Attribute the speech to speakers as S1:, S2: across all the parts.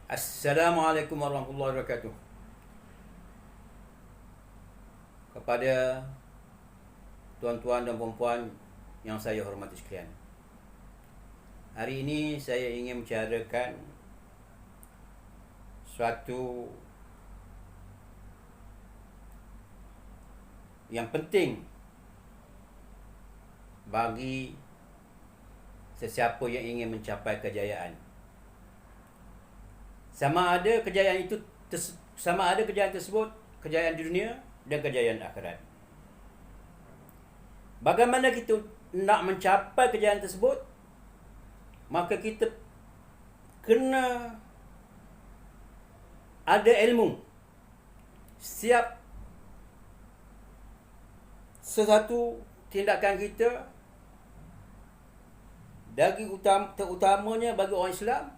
S1: Assalamualaikum warahmatullahi wabarakatuh. Kepada tuan-tuan dan puan-puan yang saya hormati sekalian, hari ini saya ingin membicarakan suatu yang penting bagi sesiapa yang ingin mencapai kejayaan. Sama ada kejayaan tersebut kejayaan di dunia dan kejayaan akhirat. Bagaimana kita nak mencapai kejayaan tersebut? Maka kita kena ada ilmu. Setiap sesuatu tindakan kita, terutamanya bagi orang Islam,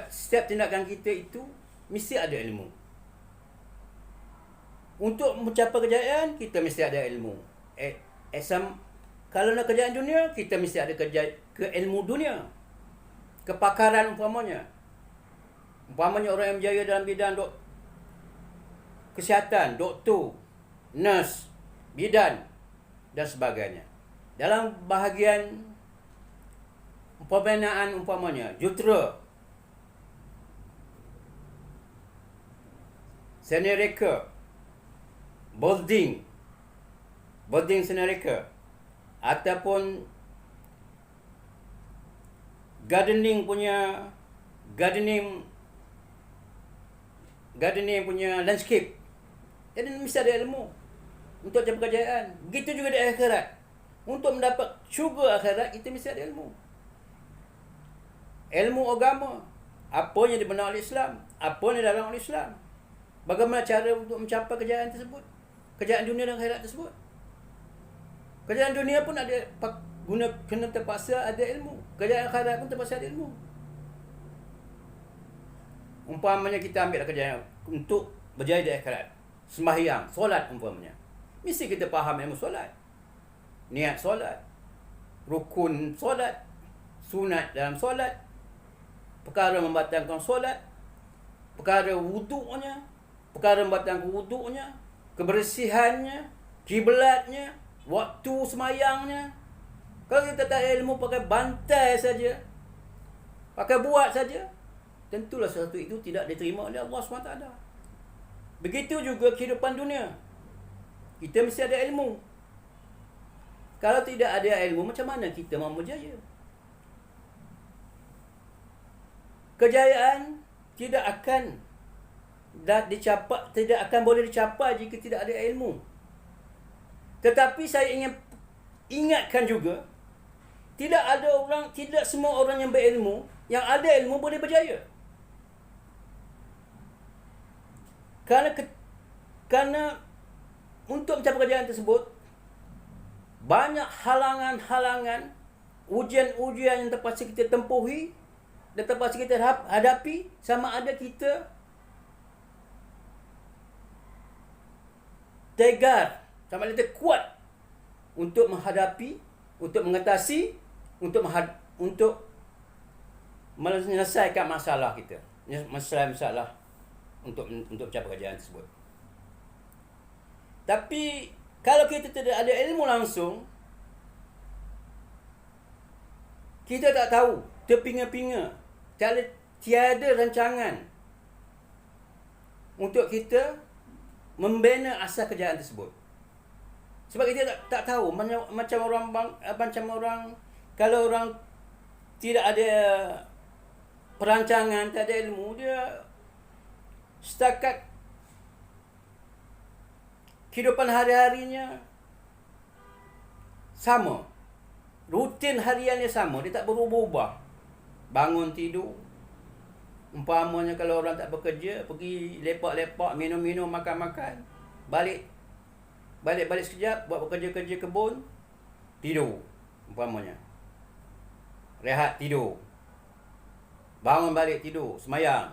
S1: setiap tindakan kita itu mesti ada ilmu. Untuk mencapai kejayaan, kita mesti ada ilmu. Kalau nak kejayaan dunia, kita mesti ada ilmu dunia. Kepakaran umpamanya. Umpamanya orang yang berjaya dalam bidang kesihatan, doktor, nurse, bidan dan sebagainya. Dalam bahagian pembinaan umpamanya, jutera, senior reka, boarding senior reka, ataupun gardening punya landscape. Jadi mesti ada ilmu untuk capai kejayaan. Begitu juga di akhirat. Untuk mendapat syurga akhirat, kita mesti ada ilmu. Ilmu agama, apa yang dibenar oleh Islam, apa yang dilarang oleh Islam. Bagaimana cara untuk mencapai kejayaan tersebut? Kejayaan dunia dan akhirat tersebut. Kejayaan dunia pun ada kena terpaksa ada ilmu. Kejayaan akhirat pun terpaksa ada ilmu. Umpamanya kita ambil kejayaan untuk berjaya di akhirat, sembahyang, solat umpamanya. Mesti kita faham ilmu solat. Niat solat, rukun solat, sunat dalam solat, perkara membatalkan solat, perkara wuduknya, perkara membatalkan wuduknya, kebersihannya, kiblatnya, waktu semayangnya. Kalau kita tak ada ilmu, pakai bantai saja, pakai buat saja, tentulah sesuatu itu tidak diterima oleh Allah SWT. Begitu juga kehidupan dunia. Kita mesti ada ilmu. Kalau tidak ada ilmu, macam mana kita mahu berjaya? Kejayaan tidak akan boleh dicapai jika tidak ada ilmu. Tetapi saya ingin ingatkan juga, tidak semua orang yang berilmu, yang ada ilmu boleh berjaya. Kerana untuk mencapai kejayaan tersebut, banyak halangan-halangan, ujian-ujian yang terpaksa kita tempuhi dan terpaksa kita hadapi. Sama ada kita tegar, sama ada kita kuat untuk menghadapi, untuk mengatasi, untuk menyelesaikan masalah kita, masalah untuk mencapai kejayaan tersebut. Tapi kalau kita tidak ada ilmu langsung, kita tak tahu, terpinga-pinga, tiada rancangan untuk kita membina asas kejayaan tersebut. Sebab kita tak tahu macam orang kalau orang tidak ada perancangan, tak ada ilmu, dia setakat kehidupan hari-harinya sama. Rutin hariannya sama, dia tak berubah-ubah. Bangun tidur. Umpamanya kalau orang tak bekerja, pergi lepak-lepak, minum-minum, makan-makan. Balik sekejap, buat kerja kebun, tidur. Umpamanya. Rehat, tidur. Bangun balik, tidur, semayang.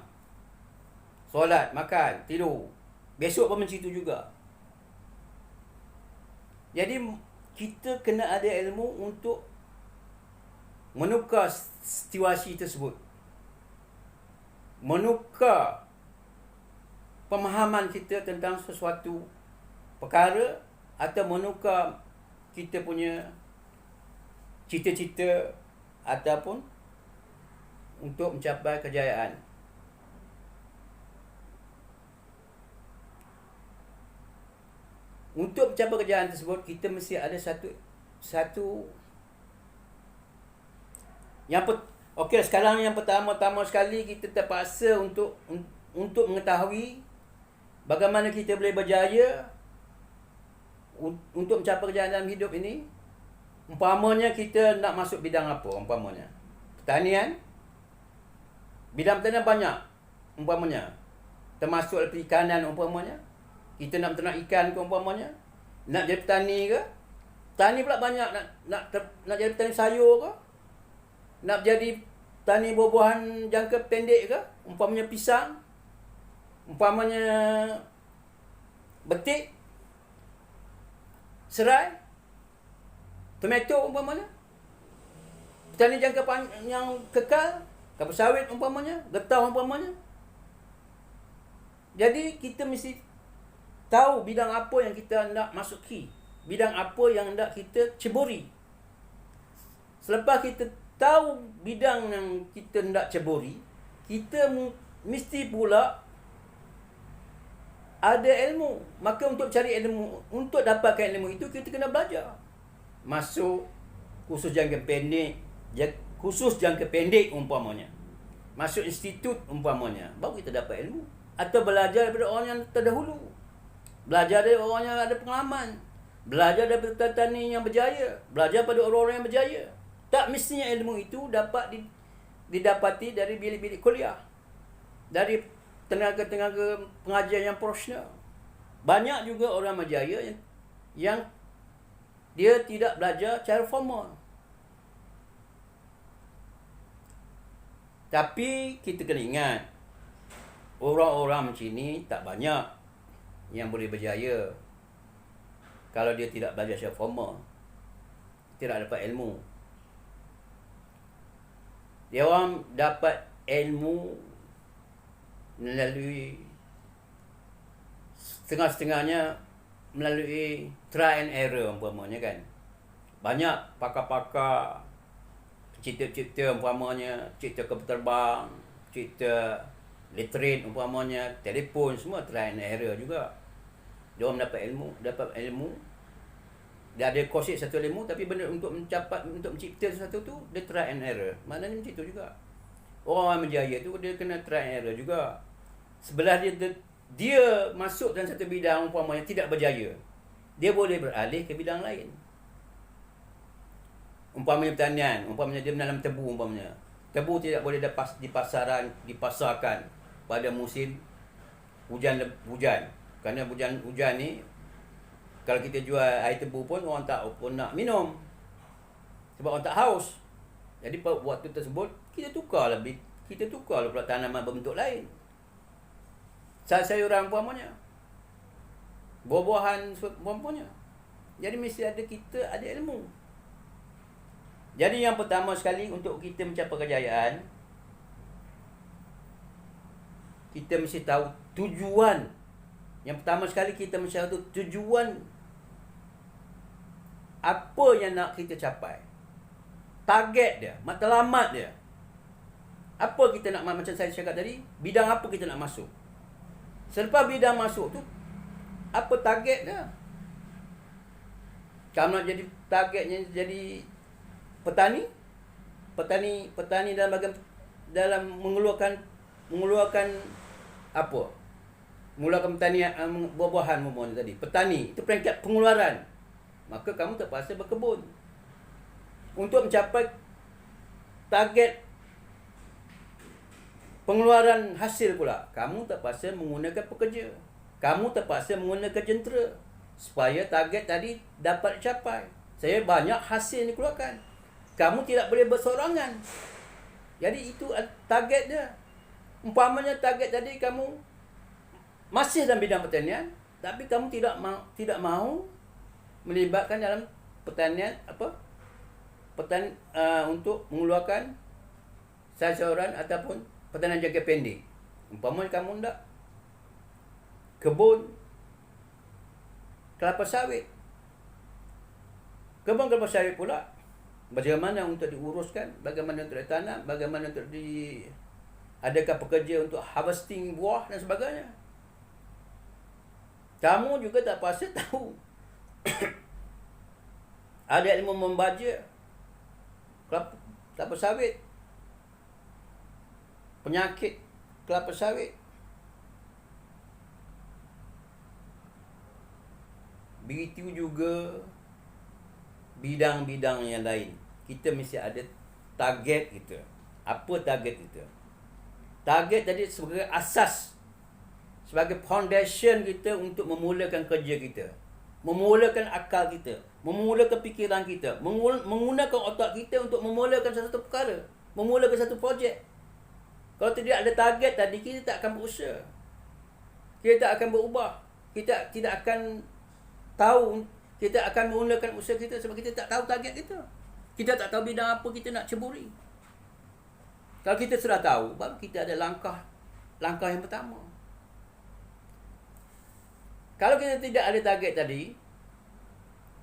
S1: Solat, makan, tidur. Besok pun macam itu juga. Jadi kita kena ada ilmu untuk menukar situasi tersebut, menukar pemahaman kita tentang sesuatu perkara, atau menukar kita punya cita-cita ataupun untuk mencapai kejayaan. Untuk mencapai kejayaan tersebut, kita mesti ada satu yang okey, sekarang yang pertama-tama sekali kita terpaksa untuk mengetahui bagaimana kita boleh berjaya untuk mencapai kejayaan dalam hidup ini. Umpamanya kita nak masuk bidang apa? Umpamanya pertanian. Bidang pertanian banyak. Umpamanya termasuk perikanan. Umpamanya kita nak ternak ikan ke, umpamanya nak jadi petani ke. Petani pula banyak, nak jadi petani sayur ke, nak jadi petani buah-buahan jangka pendek ke, umpamanya pisang, umpamanya betik, serai, tomato umpamanya. Petani jangka yang kekal, kelapa sawit umpamanya, getah umpamanya. Jadi kita mesti tahu bidang apa yang kita nak masuki, bidang apa yang nak kita ceburi. Selepas kita tahu bidang yang kita nak ceburi, kita mesti pula ada ilmu. Maka untuk cari ilmu, untuk dapatkan ilmu itu, kita kena belajar. Masuk kursus jangka pendek umpamanya. Masuk institut umpamanya, baru kita dapat ilmu. Atau belajar daripada orang yang terdahulu. Belajar dari orang yang ada pengalaman. Belajar daripada petani yang berjaya. Belajar pada orang-orang yang berjaya. Tak mestinya ilmu itu dapat didapati dari bilik-bilik kuliah, dari tenaga-tenaga pengajar yang profesional. Banyak juga orang berjaya yang dia tidak belajar secara formal. Tapi kita kena ingat, orang-orang macam ni tak banyak yang boleh berjaya kalau dia tidak belajar secara formal, tidak dapat ilmu. Dia orang dapat ilmu melalui setengah-setengahnya melalui try and error umpamanya kan. Banyak pakar-pakar cipta-cipta umpamanya, cipta kapal terbang, cipta literat umpamanya, telefon, semua try and error juga. Dia orang dapat ilmu. Dia ada konsep satu ilmu, tapi benda untuk mencipta sesuatu tu, dia try and error. Maknanya macam tu juga. Orang yang berjaya tu, dia kena try and error juga. Sebelah dia masuk dalam satu bidang umpamanya tidak berjaya, dia boleh beralih ke bidang lain. Umpamanya pertanian, umpamanya dia menanam tebu umpamanya. Tebu tidak boleh dipasarkan pada musim hujan. Kerana hujan ni, kalau kita jual air tebu pun orang tak pun nak minum, sebab orang tak haus. Jadi waktu tersebut kita tukarlah pula tanaman berbentuk lain. Sayur-sayuran umpamanya, buah-buahan umpamanya. Jadi mesti kita ada ilmu. Jadi yang pertama sekali, untuk kita mencapai kejayaan, kita mesti tahu tujuan. Yang pertama sekali, kita mesti tahu tujuan apa yang nak kita capai. Target dia, matlamat dia. Apa kita nak, macam saya cakap tadi, bidang apa kita nak masuk. Selepas bidang masuk tu, apa target dia? Kalau nak jadi targetnya jadi petani dalam mengeluarkan apa? Mengeluarkan pertanian, buah-buahan umpamanya tadi. Petani itu peringkat pengeluaran. Maka kamu terpaksa berkebun. Untuk mencapai target pengeluaran hasil pula, kamu terpaksa menggunakan pekerja. Kamu terpaksa menggunakan jentera supaya target tadi dapat dicapai. Saya banyak hasil yang dikeluarkan. Kamu tidak boleh bersorangan. Jadi itu target dia. Umpamanya target tadi kamu masih dalam bidang pertanian, tapi kamu tidak mahu melibatkan dalam pertanian untuk mengeluarkan sayuran ataupun pertanian jangka pendek. Umpamanya kamu nak kebun kelapa sawit. Kebun kelapa sawit pula bagaimana untuk diuruskan, bagaimana untuk ditanam, bagaimana untuk adakah pekerja untuk harvesting buah dan sebagainya. Kamu juga tak pasti tahu. Ada ilmu membaca kelapa sawit, penyakit kelapa sawit. Begitu juga bidang-bidang yang lain. Kita mesti ada target kita. Apa target kita? Target tadi sebagai asas, sebagai foundation kita untuk memulakan kerja kita, memulakan akal kita, memulakan fikiran kita, menggunakan otak kita untuk memulakan satu perkara, memulakan satu projek. Kalau tidak ada target tadi, kita tak akan berusaha. Kita tak akan berubah. Kita tidak akan tahu, kita akan memulakan usaha kita sebab kita tak tahu target kita. Kita tak tahu bidang apa kita nak ceburi. Kalau kita sudah tahu, baru kita ada langkah yang pertama. Kalau kita tidak ada target tadi,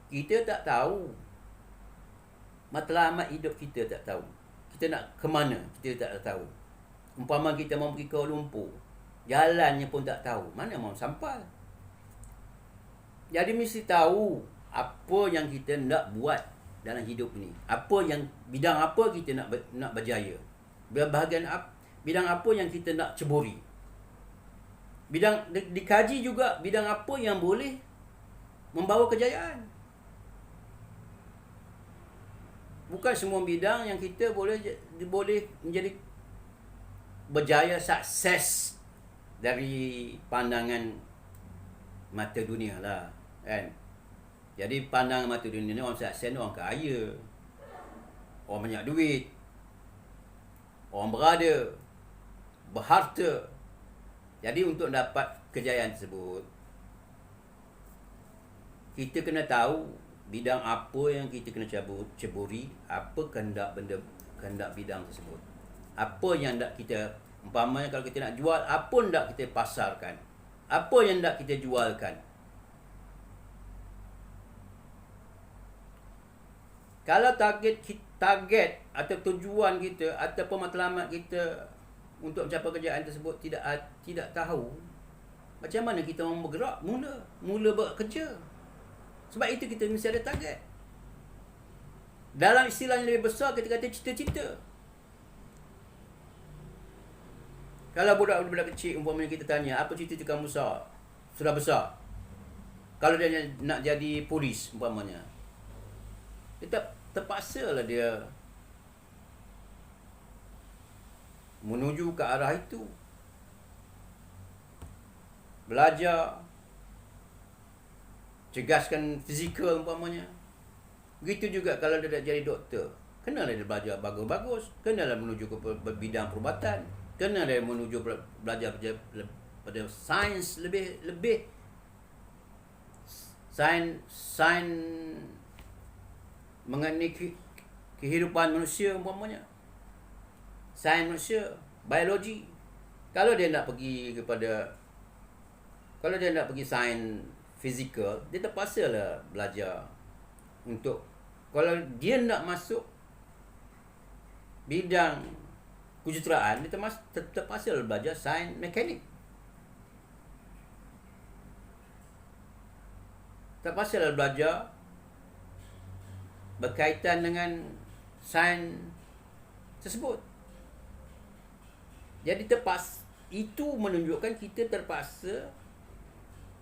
S1: kita tak tahu matlamat hidup kita, tak tahu. Kita nak ke mana, kita tak tahu. Umpama kita mau pergi ke Kuala Lumpur, jalannya pun tak tahu, mana mau sampai. Jadi mesti tahu apa yang kita nak buat dalam hidup ini. Bidang apa kita nak berjaya. Bidang apa yang kita nak ceburi. Dikaji juga bidang apa yang boleh membawa kejayaan. Bukan semua bidang yang kita boleh menjadi berjaya, sukses dari pandangan mata dunia lah, kan? Jadi pandangan mata dunia ni, orang sukses ni orang kaya, orang banyak duit, orang berada, berharta. Jadi untuk dapat kejayaan tersebut, kita kena tahu bidang apa yang kita kena ceburi, apa kehendak bidang tersebut. Apa yang nak kita, umpamanya kalau kita nak jual, apa nak kita pasarkan, apa yang nak kita jualkan. Kalau target atau tujuan kita ataupun matlamat kita untuk mencapai kejayaan tersebut tidak tahu, macam mana kita mau bergerak, mula bekerja. Sebab itu kita mesti ada target. Dalam istilah yang lebih besar, kita kata cita-cita. Kalau budak-budak kecil, umpamanya kita tanya, apa cita-cita kamu sudah besar? Kalau dia nak jadi polis, umpamanya, dia terpaksa lah dia menuju ke arah itu. Belajar, cegaskan fizikal umpamanya. Begitu juga kalau dia nak jadi doktor, kenalah dia belajar bagus-bagus, kenalah menuju ke bidang perubatan, kenalah dia menuju belajar pada sains lebih sains mengenai kehidupan manusia umpamanya, sains manusia, biologi. Kalau dia nak pergi sains fizikal, dia terpaksa lah belajar untuk, kalau dia nak masuk bidang kejuruteraan, dia terpaksa lah belajar sains mekanik. Terpaksa lah belajar berkaitan dengan sains tersebut. Jadi itu menunjukkan kita terpaksa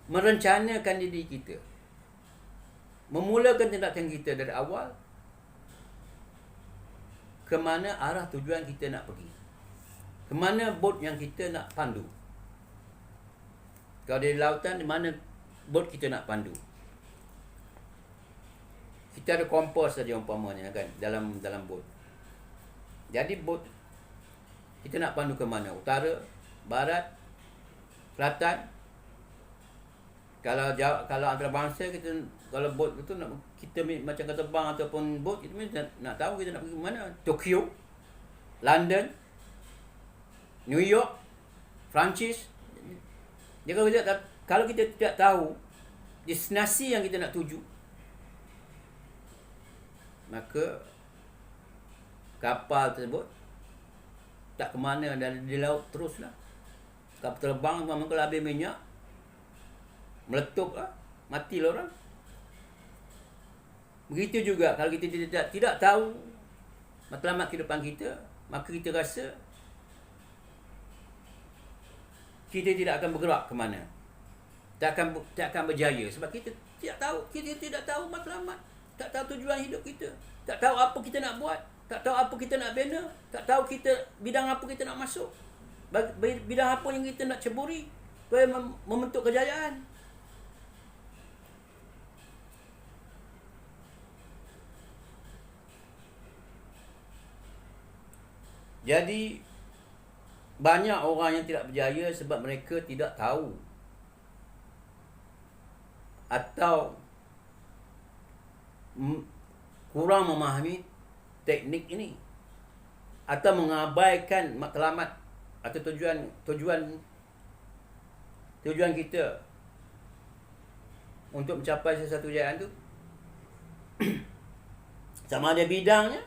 S1: merencanakan diri kita, memulakan tindakan kita dari awal, ke mana arah tujuan kita nak pergi, ke mana bot yang kita nak pandu. Kalau di lautan, di mana bot kita nak pandu. Kita ada kompas saja umpamanya, kan, dalam bot. Jadi bot kita nak pandu ke mana? Utara, barat, selatan. Kalau antarabangsa, kita Kalau bot itu nak kita macam kata terbang ataupun bot, kita nak tahu kita nak pergi mana. Tokyo, London, New York, Perancis. Jadi kalau kita tidak tahu destinasi yang kita nak tuju, maka kapal tersebut tak ke mana dan di laut teruslah. Kapal terbang memang kalau habis minyak, meletup lah, matilah orang. Begitu juga kalau kita tidak tahu matlamat kehidupan kita, maka kita rasa kita tidak akan bergerak ke mana. Tak akan berjaya sebab kita tidak tahu matlamat, tak tahu tujuan hidup kita, tak tahu apa kita nak buat, tak tahu apa kita nak bina, tak tahu kita bidang apa kita nak masuk, bidang apa yang kita nak ceburi supaya membentuk kejayaan. Jadi banyak orang yang tidak berjaya sebab mereka tidak tahu atau kurang memahami teknik ini, atau mengabaikan matlamat atau tujuan kita untuk mencapai sesuatu kejayaan tu. Sama ada bidangnya,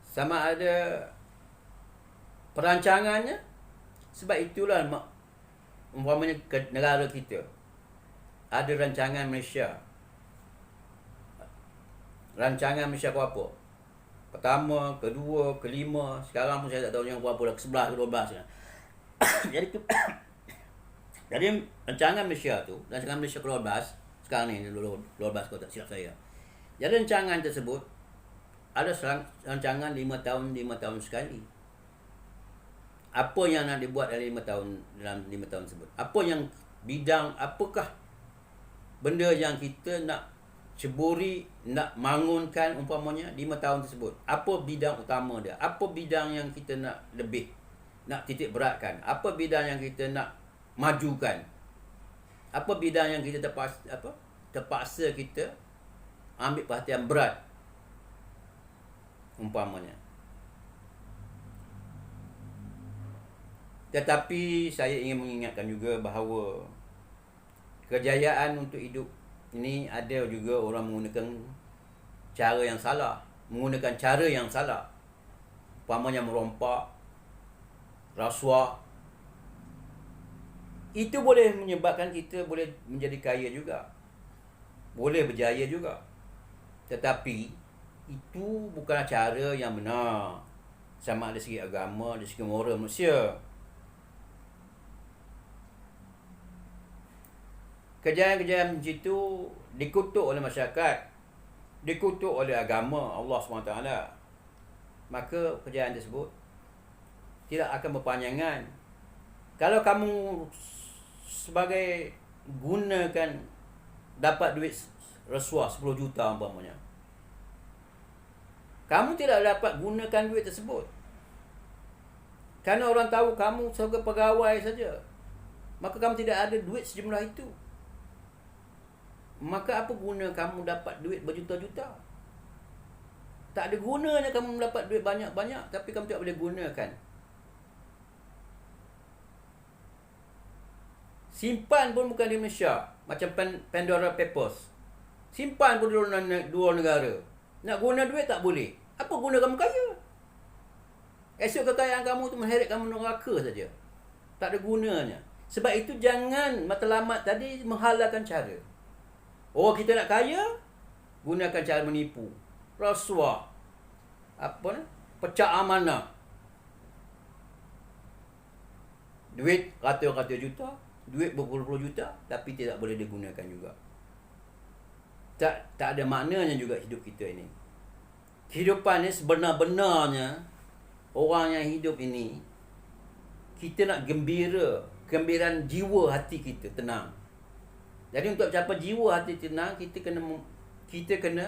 S1: sama ada perancangannya. Sebab itulah umpamanya negara kita ada rancangan Malaysia. Rancangan Malaysia apa? Pertama, kedua, kelima, sekarang pun saya tak tahu yang berapa dah, ke-11 ke 12 kan. Jadi rancangan Malaysia tu, rancangan Malaysia ke-12 sekarang ni 12 kalau tak silap saya. Jadi rancangan tersebut ada rancangan 5 tahun sekali. Apa yang nak dibuat dalam 5 tahun tersebut? Apa yang bidang, apakah benda yang kita nak ceburi, nak bangunkan umpamanya 5 tahun tersebut? Apa bidang utama dia? Apa bidang yang kita nak lebih, nak titik beratkan? Apa bidang yang kita nak majukan? Apa bidang yang kita terpaksa kita ambil perhatian berat umpamanya? Tetapi saya ingin mengingatkan juga bahawa kejayaan untuk hidup ini ada juga orang menggunakan cara yang salah. Umpamanya merompak, rasuah. Itu boleh menyebabkan kita boleh menjadi kaya juga, boleh berjaya juga. Tetapi itu bukanlah cara yang benar, sama ada segi agama, dari segi moral manusia. Kejayaan-kejayaan macam itu dikutuk oleh masyarakat, dikutuk oleh agama Allah SWT. Maka kejayaan tersebut tidak akan berpanjangan. Kalau kamu sebagai gunakan dapat duit rasuah 10 juta umpamanya, kamu tidak dapat gunakan duit tersebut kerana orang tahu kamu sebagai pegawai saja, maka kamu tidak ada duit sejumlah itu. Maka apa guna kamu dapat duit berjuta-juta? Tak ada gunanya kamu mendapat duit banyak-banyak tapi kamu tak boleh gunakan. Simpan pun bukan di Malaysia, macam Pandora Papers. Simpan pun di dua negara. Nak guna duit tak boleh. Apa guna kamu kaya? Esok kekayaan kamu tu mengheret kamu neraka saja. Tak ada gunanya. Sebab itu jangan matlamat tadi menghalalkan cara. Oh, kita nak kaya, gunakan cara menipu, rasuah, pecah amanah. Duit ratus-ratus juta, duit berpuluh-puluh juta, tapi tidak boleh digunakan juga. Tak ada maknanya juga hidup kita ini. Kehidupan ni sebenar-benarnya, orang yang hidup ini, kita nak gembira, kegembiraan jiwa hati kita tenang. Jadi untuk capai jiwa hati tenang, kita kena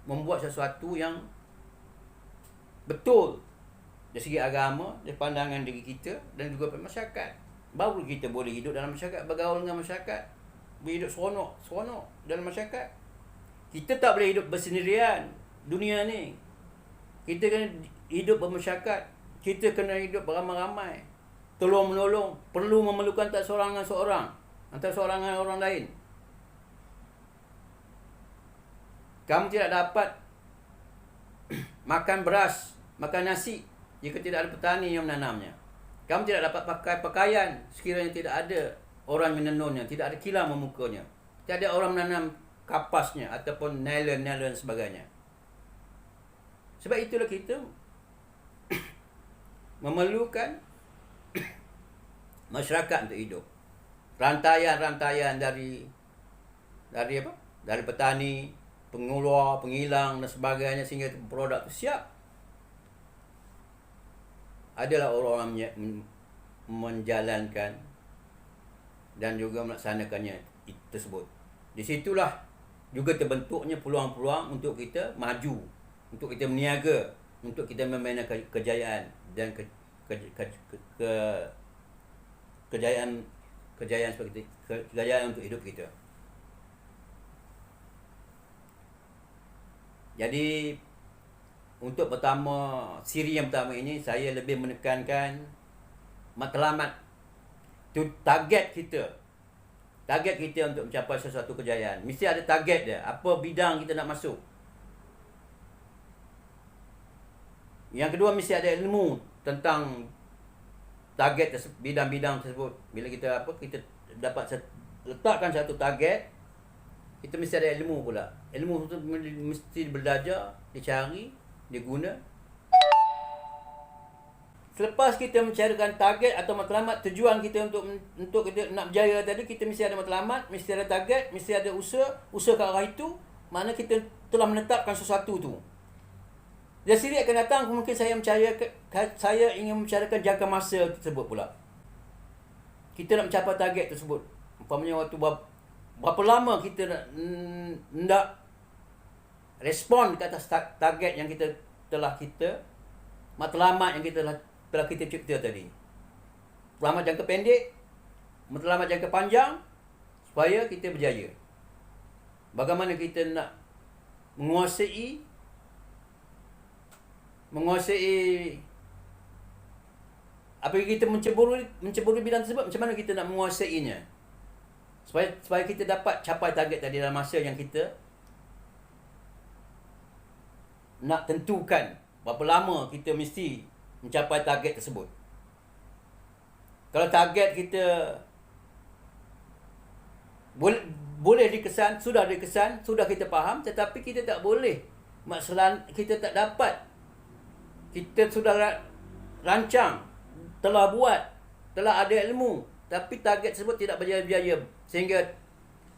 S1: membuat sesuatu yang betul dari segi agama, dari pandangan diri kita dan juga masyarakat. Baru kita boleh hidup dalam masyarakat, bergaul dengan masyarakat. Hidup seronok dalam masyarakat. Kita tak boleh hidup bersendirian dunia ni. Kita kena hidup bermasyarakat. Kita kena hidup beramai-ramai. Tolong-menolong. Perlu memerlukan tak seorang dengan seorang. Antara seorang dengan orang lain. Kamu tidak dapat makan beras, makan nasi jika tidak ada petani yang menanamnya. Kamu tidak dapat pakai pakaian sekiranya tidak ada orang menenunnya, tidak ada kilang memukanya. Tidak ada orang menanam kapasnya ataupun nylon dan sebagainya. Sebab itulah kita memerlukan masyarakat untuk hidup. Rantaian-rantaian dari apa? Dari petani, pengeluar, pengilang dan sebagainya sehingga produk itu siap. Adalah orang menjalankan dan juga melaksanakannya tersebut. Di situlah juga terbentuknya peluang-peluang untuk kita maju, untuk kita berniaga, untuk kita membina kejayaan dan kejayaan seperti kejayaan untuk hidup kita. Jadi untuk siri yang pertama ini saya lebih menekankan matlamat tu, target kita untuk mencapai sesuatu kejayaan. Mesti ada target dia, apa bidang kita nak masuk. Yang kedua, mesti ada ilmu tentang target bidang-bidang tersebut. Bila kita dapat letakkan satu target, kita mesti ada ilmu pula. Ilmu tu mesti belajar, dicari, diguna. Selepas kita mencarikan target atau matlamat tujuan kita untuk kita nak berjaya tadi, kita mesti ada matlamat, mesti ada target, mesti ada usaha ke arah itu. Mana kita telah menetapkan sesuatu tu. Dan siri akan datang mungkin saya ingin membicarakan jangka masa tersebut pula. Kita nak mencapai target tersebut. Umpamanya waktu berapa lama kita nak respon ke atas target yang matlamat yang telah kita cipta tadi. Matlamat jangka pendek, matlamat jangka panjang supaya kita berjaya. Bagaimana kita nak menguasai apabila kita menceburi bidang tersebut, macam mana kita nak menguasainya supaya kita dapat capai target tadi dalam masa yang kita nak tentukan. Berapa lama kita mesti mencapai target tersebut. Kalau target kita boleh dikesan, sudah kita faham, tetapi kita tak boleh, kita tak dapat, kita sudah rancang, telah buat, telah ada ilmu, tapi target tersebut tidak berjaya-jaya sehingga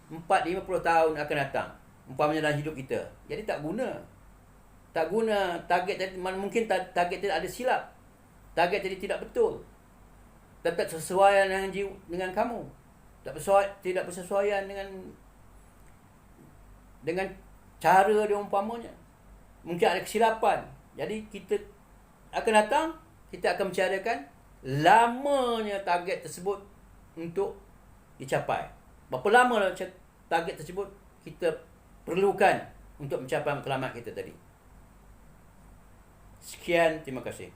S1: 4-50 tahun akan datang, umpamanya dalam hidup kita. Jadi tak guna target tadi. Mungkin target tadi ada silap, target tadi tidak betul, tak sesuai dengan kamu, tidak bersesuaian dengan cara dia umpamanya. Mungkin ada kesilapan. Jadi kita akan datang, kita akan mencarakan lamanya target tersebut untuk dicapai. Berapa lama target tersebut kita perlukan untuk mencapai matlamat kita tadi. Sekian, terima kasih.